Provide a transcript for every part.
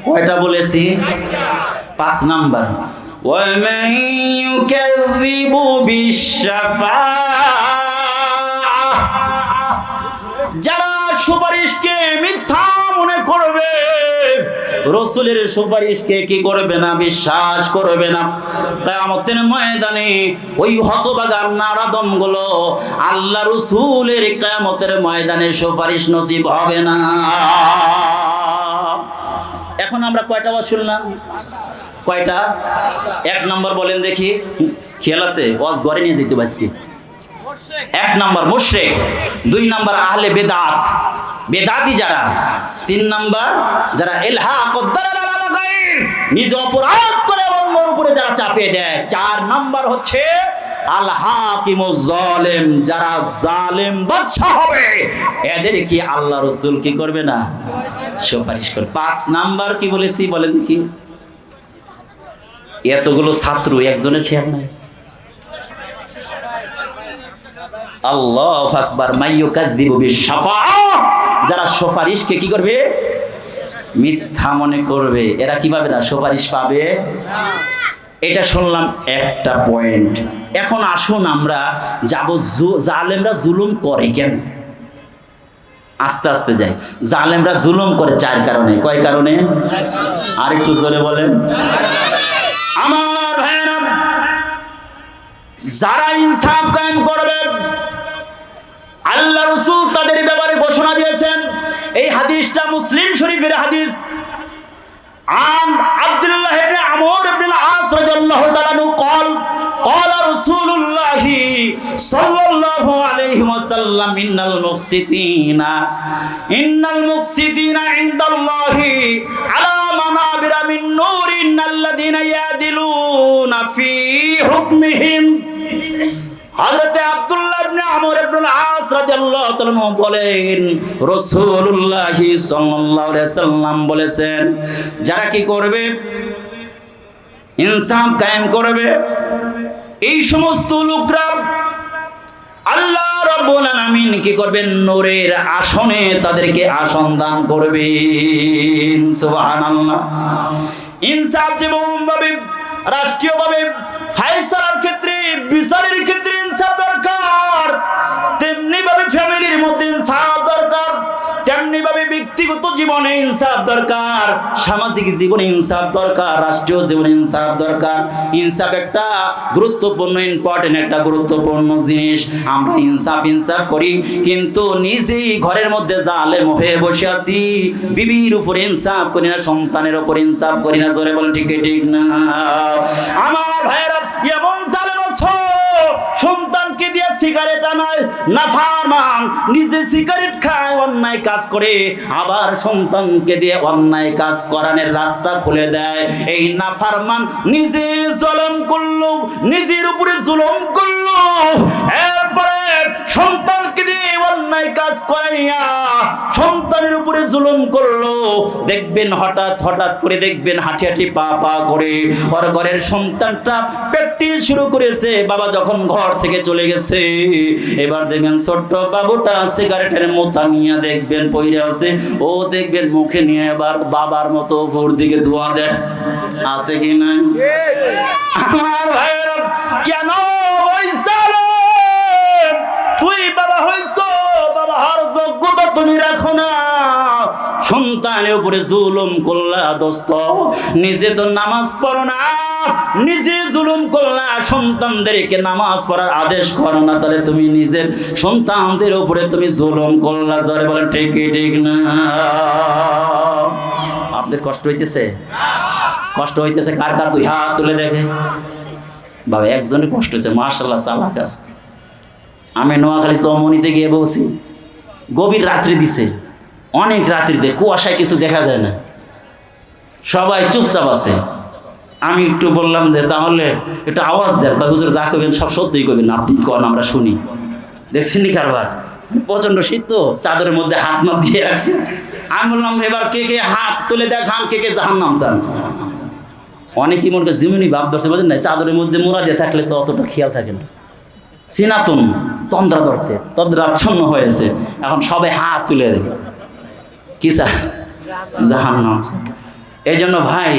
কয়টা বলেছি? 5 নাম্বার, وَمَن يُكَذِّبُ بِالشَّفَاعَةِ, যারা সুপারিশকে মিথ্যা মনে করবে, রাসূলের সুপারিশকে কি করবে না? বিশ্বাস করবে না। কিয়ামতের ময়দানে ওই হতভাগা নারাদমগুলো আল্লাহ রাসূলের কিয়ামতের ময়দানে সুপারিশ নসিব হবে না। এখন আমরা কয়টা ওয়াজ শুনলাম? কয়টা? 1 নাম্বার বলেন দেখি, খেয়াল আছে? ওয়াজ ঘরে নিয়ে যেতে বাসকি। 1 নাম্বার মুশরিক, 2 নাম্বার আহলে বেদাত, বেদাতি যারা, 3 নাম্বার যারা ইলহাকুদ দালাল আলা গায়র, নিজ অপরাধ করে অন্যের উপরে যারা চাপিয়ে দেয়। 4 নাম্বার হচ্ছে আল হাকিমুজ জালিম, যারা জালিম বাদশা হবে, এদের কি আল্লাহ রাসূল কি করবে না? সুপারিশ করবে। 5 নাম্বার কি বলেছি বলেন দেখি? এতগুলো ছাত্র একজনের খেয়াল নাই। আল্লাহু আকবার। মাইয়ুকাযযিবু বিশ-শাফাআহ, যারা সুপারিশকে কি করবে? মিথ্যা মনে করবে, এরা কি পাবে না? সুপারিশ পাবে না। এটা শুনলাম একটা পয়েন্ট। এখন আসুন আমরা যাব জালেমরা জুলুম করে কেন? আস্তে আস্তে যাই। জালেমরা জুলুম করে 4 কারণে। কয় কারণে? আর একটু জোরে বলেন। আমার ভাইরা, যারা ইনসাফ কায়েম করবে, আল্লাহ রাসূল তাদের ব্যাপারে ঘোষণা দিয়েছেন। এই হাদিসটা মুসলিম শরীফের হাদিস। عن عبد الله بن عمرو بن العاص رضي الله تعالى عنه قال قال رسول الله صلى الله عليه وسلم إن المقسطين عند الله على منابر من نور الذين يعدلون في حكمهم। হযরতে আব্দুল্লাহ ইবনে আমর ইবনুল আস রাদিয়াল্লাহু তাআলা বলেন, রাসূলুল্লাহ সাল্লাল্লাহু আলাইহি ওয়াসাল্লাম বলেছেন, যারা কি করবে? ইনসাফ কায়েম করবে, এই সমস্ত লোকরা আল্লাহ রাব্বুল আলামিন কি করবেন? নূরের আসনে তাদেরকে আসন দান করবেন। সুবহানাল্লাহ। ইনসাফ যেমনভাবে রাষ্ট্রীয়ভাবে ফায়সালার ক্ষেত্রে, বিচারের ক্ষেত্রে ইনসাফ দরকার, তেমনি ভাবে ফ্যামিলির মধ্যে ইনসাফ দরকার, তেমনি ভাবে ব্যক্তিগত জীবনে ইনসাফ দরকার, সামাজিক জীবনে ইনসাফ দরকার, রাষ্ট্রীয় জীবনে ইনসাফ দরকার। ইনসাফ একটা গুরুত্বপূর্ণ, ইম্পর্টেন্ট একটা গুরুত্বপূর্ণ জিনিস। আমরা ইনসাফ করি, কিন্তু নিজেই ঘরের মধ্যে জালেম হয়ে বসে আছি। বিবির উপরে ইনসাফ করি না, সন্তানের উপরে ইনসাফ করি না। জোরে বলেন ঠিক ঠিক না? আমার ভাইয়েরা, এমন জালেম আছো, সন্তানকে দিয়ে সিগারেট আনায়, নাফরমান, নিজে সিগারেট খায়, অন্যায় কাজ করে, আবার সন্তানকে দিয়ে অন্যায় কাজ করানোর রাস্তা খুলে দেয়। এই নাফরমান নিজে জুলুম করলো, নিজের উপরে জুলুম করলো, এরপরে সন্তানকে দিয়ে অন্যায় কাজ করাইয়া সন্তানের উপরে জুলুম করলো। দেখবেন হঠাৎ করে দেখবেন হাঁটি হাঁটি পা করে ওর ঘরের সন্তানটা প্র্যাকটিস শুরু করেছে। বাবা যখন ঘর থেকে চলে গেছে, এবার দেখবেন ছোট্ট বাবুটা সিগারেটের মোতা নিয়ে দেখবেন পইরে আছে, ও দেখবেন মুখে নিয়ে এবার বাবার মতো উপর দিকে ধোঁয়া দেয়। আছে কি না? আমার ভাইয়েরা, কেন তুই বাবা হইছ, বাবা হওয়ার যোগ্যতা তুমি রাখো না, সন্তানের উপরে জুলুম করলা দোস্ত। নিজে তো নামাজ পড়ো না, নিজে জুলুম করলা, সন্তানদেরকে নামাজ পড়ার আদেশ করো না, তাহলে তুমি নিজের সন্তানদের উপরে তুমি জুলুম করলা। জোরে বলেন ঠিক ঠিক না? আপনাদের কষ্ট হইতেছে? কষ্ট হইতেছে? কার কার 2 হাত তুলে দেখে। বাবা একজনের কষ্ট হচ্ছে, মাশাআল্লাহ, চালাক আছে। আমি নোয়াখালী চৌমনিতে গিয়ে বলছি, গভীর রাত্রি দিছে, অনেক রাত্রিতে, কুয়াশায় কিছু দেখা যায় না, সবাই চুপচাপ আছে। আমি একটু বললাম যে তাহলে একটু আওয়াজ দেন। হুজুর যা করবেন সব সত্যিই করবেন, আপনি কন, আমরা শুনি। দেখছেন নি কারবার? প্রচন্ড শীত তো, চাদরের মধ্যে হাত মাত দিয়ে রাখছে। আমি বললাম এবার কে কে হাত তুলে দেখান, কে কে জাহান্নাম চান। অনেকেই মনে করে জিমিনি ভাব ধরছে, বোঝেন না? চাদরের মধ্যে মোড়া দিয়ে থাকলে তো অতটা খেয়াল থাকে না। সিনাতুন তন্দ্রা ধরছে, তন্দ্রাচ্ছন্ন হয়েছে, এখন সবাই হাত তুলে দেয়। কি চা? জাহান্নাম। এই জন্য ভাই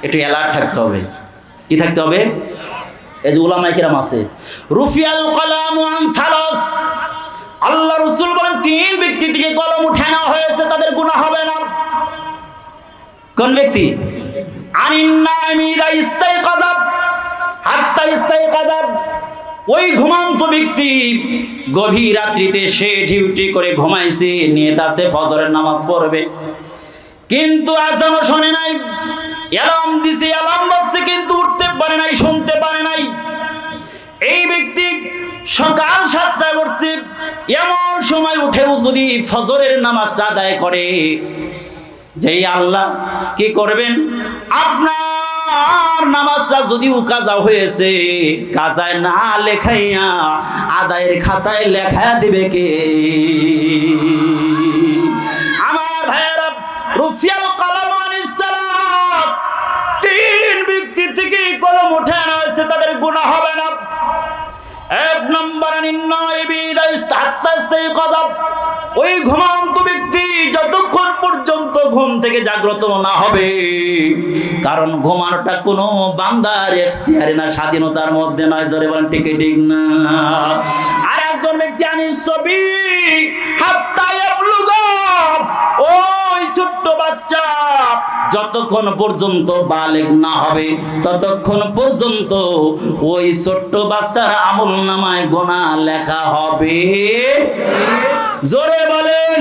একটু অ্যালার্ট থাকতে হবে। কি থাকতে হবে? এই যে উলামায়ে কিরাম আছে, রুফিয়াল কলাম আন সালাস, আল্লাহ রাসূল বলেন 3 ব্যক্তি থেকে কলম উঠে নেওয়া হয়েছে, তাদের গুনাহ হবে না। কোন ব্যক্তি? আনিন নাইমি ইযা ইস্তাইকাযা হাত্তা ইস্তাইকাযা, ওই ঘুমন্ত ব্যক্তি গভীর রাত্রিতে সে ডিউটি করে ঘুমাইছে, নিয়ত আছে ফজরের নামাজ পড়বে, কিন্তু আযানও শোনে নাই, অ্যালার্ম দিছে, অ্যালার্ম বাজছে, কিন্তু উঠতে পারে নাই, শুনতে পারে নাই। এই ব্যক্তি সকাল 7টায় উঠছে, এমন সময় উঠেও যদি ফজরের নামাজটা আদায় করে, যেই আল্লাহ কি করবেন, আপনার নামাজটা যদিও কাজা হয়েছে, কাজায় না লেখাইয়া আদায়ের খাতায় লেখা দিবে কে? আমার ভাইয়েরা, রুফিয়াল কলম আনিস সালাস, 3 ব্যক্তি থেকে কলম উঠানো হয়েছে, তাদের গুনাহ হবে না। 1 নম্বর, আনিন নাইমি ইযা ইস্তাইকাযা, ওই ঘুমন্ত ব্যক্তি যতক্ষণ পর্যন্ত ঘুম থেকে জাগ্রত না হবে, কারণ ঘুমানোটা কোনো বান্দার ইখতিয়ারে না, স্বাধীনতার মধ্যে নয়। জোরে বলেন ঠিক ঠিক না? আর একজন ব্যক্তি আনিস সবি হাত্তা ইয়াবলুগা, ওই ছোট্ট বাচ্চা যতক্ষণ পর্যন্ত বালেগ না হবে ততক্ষণ পর্যন্ত ওই ছোট্ট বাচ্চার আমলনামায় গুনাহ লেখা হবে। জোরে বলেন,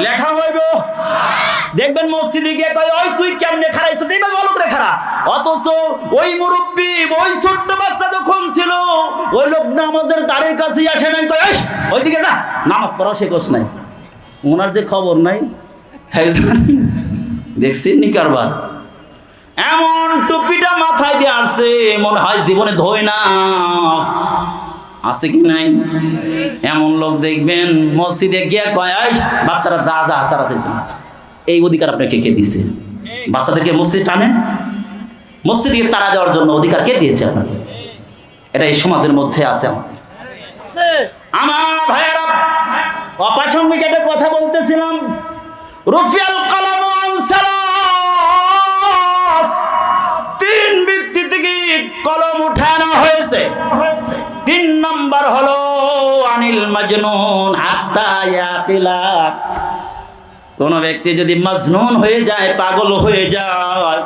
লেখা হইব। দেখবেন মসজিদে গিয়ে কয়, ওই তুই কেমনে খারাইছিস, এইভাবে বলো করে খারা, অথচ ওই মুরব্বি ওই ছোট্ট বাচ্চা যখন ছিল, ওই লোক নামাজের দ্বারের কাছে আসে নাই, কয় ওইদিকে যা, নামাজ পড়াও শেখোস নাই। ওনার যে খবর নাই, দেখছেন নি কারবার? এমন টুপিটা মাথায় দিয়ে আসছে, মনে হয় জীবনে ধোয় না। আছে কি নাই? এমন লোক দেখবেন মসজিদে গিয়ে কয়, বাচ্চারা যা যা তাড়াতাড়ি চলে। এই অধিকার আপনাকে কে দিয়েছে? বাচ্চাদেরকে মসজিদ টানেন, মসজিদে তাড়া দেওয়ার জন্য অধিকার কে দিয়েছে আপনাকে? এটা এই সমাজের মধ্যে আছে আমাদের। আমার ভাইয়েরা, অপ্রাসঙ্গিক একটা কথা বলতেছিলাম। রুফিয়াল কলম আন সালাস, 3 ব্যক্তি থেকে কলম উঠানো হয়েছে। 3 নম্বর হলো আনিল মাজনুন হাত্তা ইয়াকিলা, কোন ব্যক্তি যদি মাজনুন হয়ে যায়, পাগল হয়ে যায়,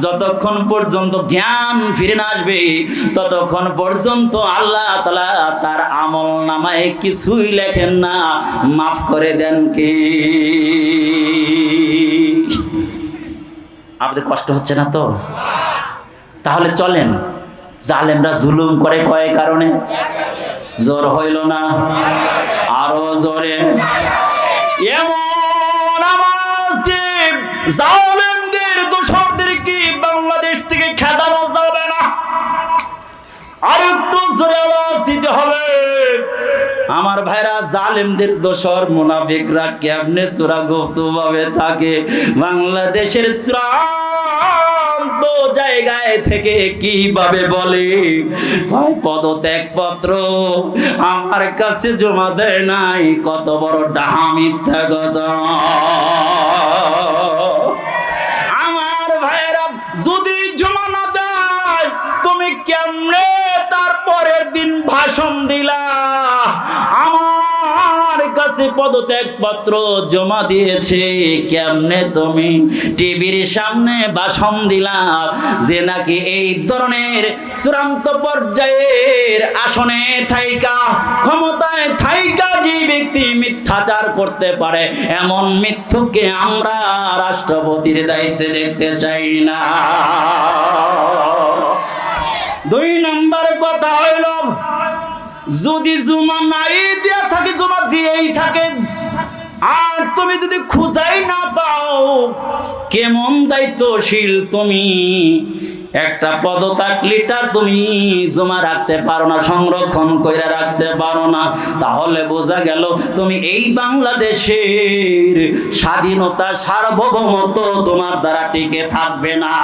যতক্ষণ পর্যন্ত জ্ঞান ফিরে না আসবে ততক্ষণ পর্যন্ত আল্লাহ তাআলা তার আমল নামায় কিছুই লেখেন না, মাফ করে দেন কে? আপনাদের কষ্ট হচ্ছে না তো? তাহলে চলেন, জালেমরা জুলুম করে কয় কারণে? জোর হইল না? আরো জোরে। এমন আওয়াজ দিয়ে জালেমদের দোসরদেরকে বাংলাদেশ থেকে খেদানো যাবে না, আর একটু জোরে আওয়াজ দিতে হবে। আমার ভাইরা, জালেমদের দোসর মুনাফিকরা কেমনে চূড়াগুপ্ত ভাবে থাকে বাংলাদেশের শ্রান্ত জায়গায় থেকে কিভাবে বলে, কয় পদত্যাগপত্র আমার কাছে জমা দেয় নাই। কত বড় ডাহা মিথ্যা কথা! আমার ভাইরা, যদি জমা না দেয় তুমি কেমনে তারপরের দিন ভাষণ দিলা? আমার কাছে পদত্যাগপত্র জমা দিয়েছে, কেমনে তুমি টিভির সামনে ভাষণ দিলা যে নাকি এই ধরনের চূড়ান্ত পর্যায়ের আসনে থাইকা, ক্ষমতায় থাইকা যে ব্যক্তি মিথ্যাচার করতে পারে, এমন মিথ্যুককে আমরা রাষ্ট্রপতির দায়িত্বে দেখতে চাই না। 2 নম্বর কথা হইল, যদি জমা নাই দেয়া থাকে, জমা দিয়েই থাকে, আর তুমি যদি খুঁজাই না পাও, কেমন দায়িত্বশীল তুমি! একটা পদত্যাগ লিটার তুমি জমা রাখতে পারো না, সংরক্ষণ করে রাখতে পারো না, তাহলে বোঝা গেল তুমি এই বাংলাদেশের স্বাধীনতা সার্বভৌমত্ব তোমার দ্বারা টিকে থাকবে না।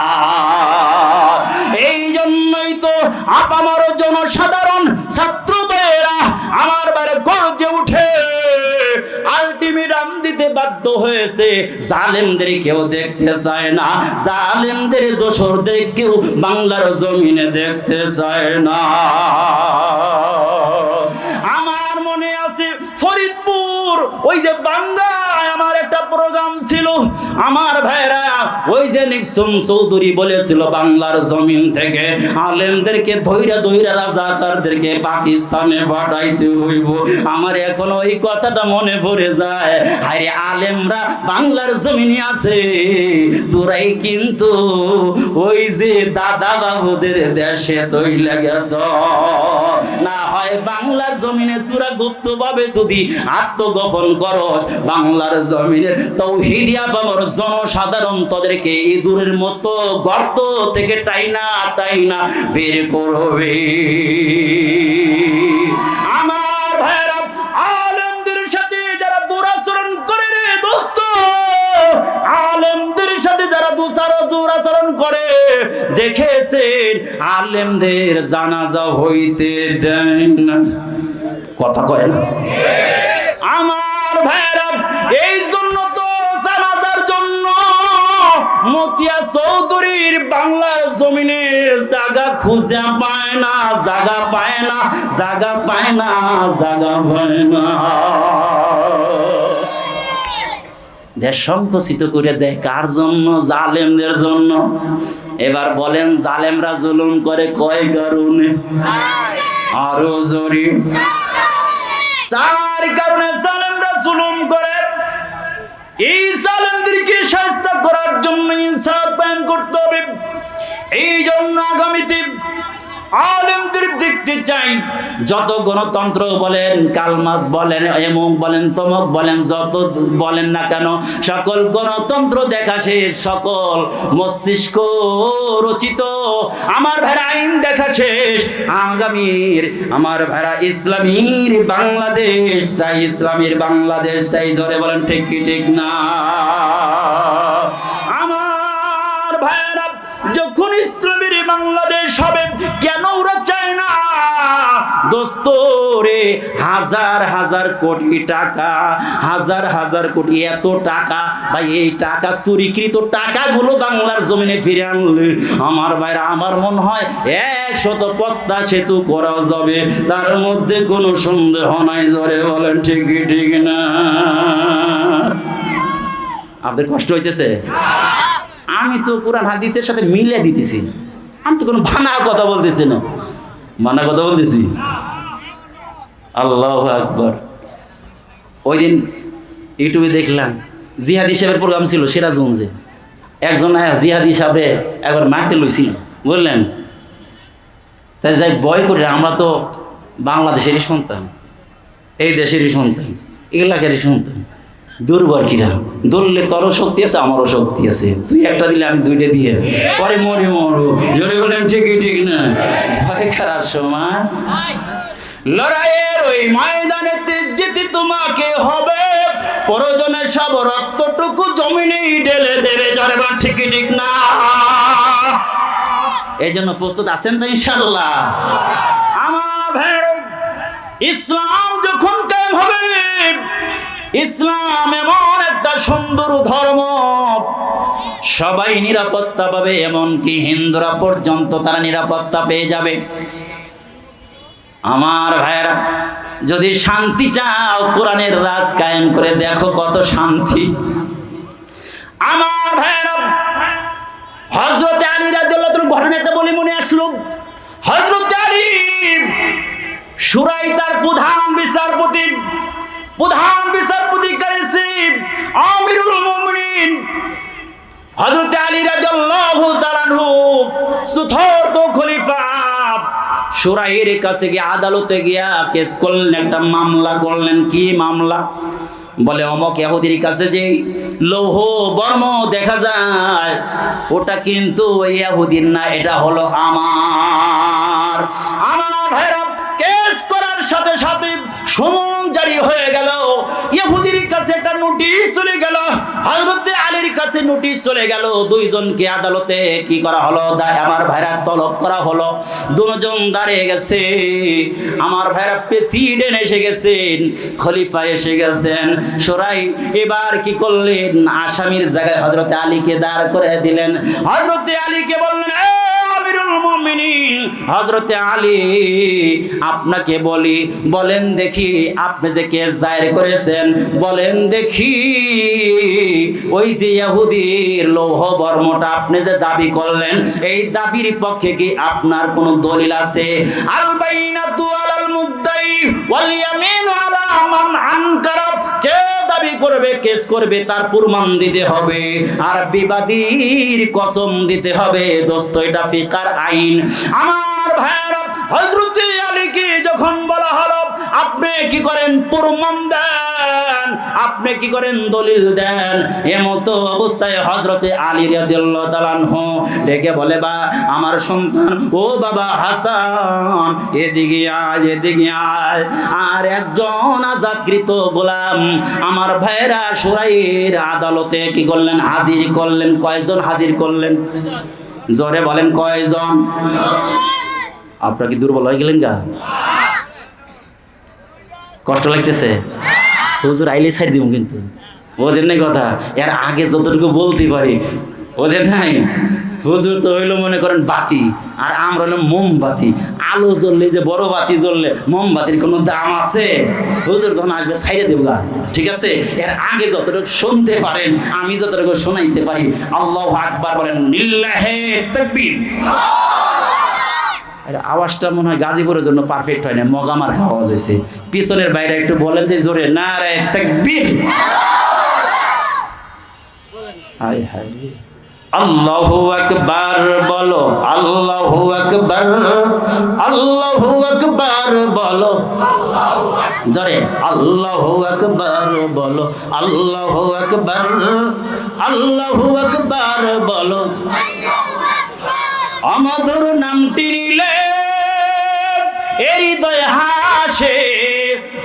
এই জন্যই তো আপামর জনসাধারণ ছাত্র ভাইয়েরা আমার বাইরে গর্জে উঠে আলটিমেটাম দিতে বাধ্য হয়েছে। জালেমদের কেউ দেখতে চায় না, জালেমদের দোসরদের কেউ বাংলার জমিনে দেখতে চায় না। আমার মনে আছে ফরিদপুর ওই যে বাংলায় আমার একটা প্রোগ্রাম ছিল, আমার ভাইরা ওই যে নিক্সন চৌধুরী বলেছিল বাংলার জমিন থেকে আলেমদেরকে ধৈরা ধৈরা রাজাকারদেরকে পাকিস্তানে পাঠাইতে হইব। আমার এখন ওই কথাটা মনে পড়ে যায়, আরে আলেমরা বাংলার জমিনে আছে, তোরাই কিন্তু ওই যে দাদা বাবুদের দেশে চইলা গেছ। না হয় বাংলার জমিনে সুরা গুপ্ত ভাবে যদি আত্মগোপন করস, বাংলার জমিনে তাওহীদিয়া বাবার জনসাধারণ তাদেরকে ইঁদুরের মতো গর্ত থেকে টাইনা টাইনা বের করবে। আমার ভাইরা, আলেমদের সাথে যারা দুরাচরণ করে রে দোস্ত, আলেমদের সাথে যারা দুরাচরণ করে দেখেছেন আলেমদের জানাজা হইতে দেন না, কথা কয় না। আমার ভাইরা, এই জন্য তো জানাজার জন্য মতিয়া চৌধুরীর বাংলার জমিনে জায়গা খুঁজে পায় না, জায়গা পায় না, জায়গা পায় না, জায়গা পায় না। দেশ সংকুচিত করে দেয় কার জন্য? জালেমদের জন্য। এবার বলেন জালেমরা জুলুম করে কয় কারণে? আরো জোরে। চার কারণে জালেমরা জুলুম করে। এই জালেমদেরকে শাস্তি করার জন্য ইনসাফ কায়েম করতে হবে। এই জন্য আগামীতে আলেমদের দেখতে চাই, যত গণতন্ত্র বলেন, কালমাস বলেন, এমক বলেন, তমক বলেন, যত বলেন না কেন, সকল গণতন্ত্র দেখা শেষ, সকল মস্তিষ্ক রচিত আমার ভেড়া আইন দেখা শেষ। আগামীর আমার ভেড়া ইসলামীর বাংলাদেশ চাই, ইসলামীর বাংলাদেশ চাই। জোরে বলেন ঠিক কি ঠিক না? আমার ভাইরা, যখন ইসলামের বাংলাদেশ হবে, কেন ওরা চায় না? দোস্ত রে, হাজার হাজার কোটি টাকা, হাজার হাজার কোটি এত টাকা, ভাই এই টাকা চুরিকৃত টাকাগুলো বাংলার জমিনে ফিরে আনলে আমার ভাইরা, আমার মনে হয় 100 পদ্মা সেতু করা যাবে, তার মধ্যে কোনো সন্দেহ নাই। জোরে বলেন ঠিক কি ঠিক না? আপনাদের কষ্ট হইতেছে? আমি তো কোরআন হাদিসের সাথে মিলে দিতেছি, আমি তো কোনো ভানা কথা বলতেছি না, ভানা কথা বলতেছি। আল্লাহু আকবার। ওই দিন ইউটিউবে দেখলাম জিহাদি সাহেবের প্রোগ্রাম ছিল সিরাজগঞ্জে, একজন জিহাদি সাহেবে একবার মারতে লইছিল, বললেন তাই যাই ভয় করে, আমরা তো বাংলাদেশেরই সন্তান, এই দেশেরই সন্তান, এলাকারই সন্তান, দুর্বল কিরা, দললে তোরও শক্তি আছে, আমারও শক্তি আছে, তুই একটা দিলে আমি দুইটা দিয়ে পরে মরে মরো। জোরে বলেন ঠিকই ঠিক না? ভয় করার সময় লড়াইয়ের ওই ময়দানে যেতে তোমাকে হবে, প্রয়োজনে সব রক্তটুকু জমিনে ঢেলে দেবে। জোরে বলেন ঠিকই ঠিক না? এই জন্য প্রস্তুত আছেন তো ইনশাআল্লাহ? আমার ভাই, ইসলাম যখন কায়েম হবে, ইসলাম এমন একটা সুন্দর ধর্ম, সবাই নিরাপত্তা পাবে, এমনকি হিন্দুরা পর্যন্ত তারা নিরাপত্তা পেয়ে যাবে। আমার ভাইরা, যদি শান্তি চাও, কোরআনের রাজ কায়েম করে দেখো কত শান্তি। আমার ভাইরা, হযরত আলী রাদিয়াল্লাহু তাআলা ঘটনা একটা বলে মনে আসলো। হযরত আলী শুরাই তার প্রধান বিচারপতি করেছে আমিরুল মুমিনিন হযরত আলী রাদিয়াল্লাহু তাআলা আনহু চতুর্থ খলিফা শুরাইয়ের কাছে গিয়ে আদালতে গিয়া কেস করলেন, একটা মামলা করলেন। কি মামলা? বলে অমক ইহুদির কাছে যে লৌহ বর্ম দেখা যায়, ওটা কিন্তু ইহুদির না, এটা হলো আমার। আমার ভাইরা, কেস করার সাথে সাথে সমন জারি হয়ে গেল, ইহুদির কাছে একটা নোটিশ চলে গেল, হযরত আলীর কাছে নোটিশ চলে গেল, দুইজনকে আদালতে কি করা হলো, আমার ভাইরা তলব করা হলো। দুজন দাঁড়িয়ে গেছে, আমার ভাইরা প্রেসিডেন্ট এসে গেছেন, খলিফা এসে গেছেন। সরাই এবার কি করলেন, আসামির জায়গায় হযরতে আলীকে দাঁড় করে দিলেন। হযরতে আলীকে বললেন, আমিরুল মুমিনিন হযরতে আলী, আপনাকে বলি, বলেন দেখি আপনি যে কেস দায়ের করেছেন, বলেন দেখি ওই যে ইহুদির লৌহ বর্মটা আপনি যে দাবি করলেন, এই দাবির পক্ষে কি আপনার কোনো দলিল আছে? আল বাইনাতু আলাল মুদ্দাই ওয়াল ইয়ামিনু আলা মান আনকারা, কে দাবি করবে, কেস করবে, তার প্রমাণ দিতে হবে, আর বিবাদীর কসম দিতে হবে। দোস্ত, এটা ফিকার আইন। আমার ভাইরা, হযরতে আলীকে যখন বলা হলো আপনি কি করেন, প্রমাণ দেন, আপনি কি করেন, দলিল দেন, এমতো অবস্থায় হযরতে আলী রাদিয়াল্লাহু তাআলা আনহু ডেকে বলে, বা আমার সন্তান, ও বাবা হাসান, এদিকে আয়, এদিকে আয়। আর একজন আজাদকৃত গোলাম আমার ভাইরা সুরাইয়ের আদালতে কি করলেন, হাজির করলেন। কয়জন হাজির করলেন? জোরে বলেন, কয়জন? আপনারা কি দুর্বল হয়ে গেলেন? গা কষ্ট লাগতেছে? হুজুর আইলে ছাড় দিব, কিন্তু বোঝেন নাই কথা। এর আগে যতটুকু বলতে পারি, বোঝেন নাই? হুজুর তো হইলো মনে করেন বাতি, আর আমরা হলো মোমবাতি। আলো জ্বললে, যে বড় বাতি জ্বললে মোমবাতির কোনো দাম আছে? হুজুর তখন আসবে, ছাইড়ে দেব গা, ঠিক আছে? এর আগে যতটুকু শুনতে পারেন, আমি যতটুকু শোনাইতে পারি, আল্লাহু আকবার বলেন, লিল্লাহি তাকবীর। আওয়াজটা মনে হয় গাজীপুরের জন্য পারফেক্ট হয় না, মগামার আওয়াজ হয়েছে। পিছনের বাইরে একটু বলেন যে জোরে, নারে তাকবীর। হায় হায়, আল্লাহু আকবার বলো, আল্লাহু আকবার, আল্লাহু আকবার বলো, জোরে আল্লাহু আকবার বলো, আল্লাহু আকবার, আল্লাহু আকবার বলো। অমধুর নামটি নিলে হৃদয় হাসে,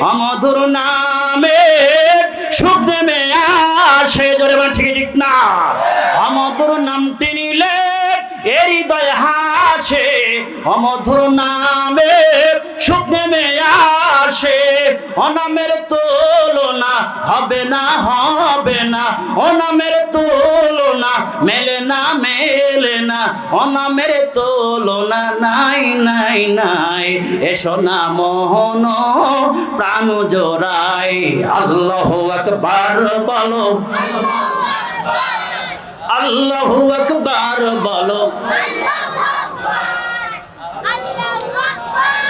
অমধুর নামে সুখ নেমে আসে। জোরে বল, ঠিক ঠিক না? অমধুর নামটি নিলে হৃদয় হাসে, অমধুর নামে সুখ নেমে আসে। অনামের তুলনা হবে না, হবে না, অনামের তুলনা মেলে না, মেলে না, অনামের তুলনা নাই, নাই, নাই। এসো না মোহন প্রাণ জোড়াই, আল্লাহু আকবার বলো, আল্লাহু আকবার বলো।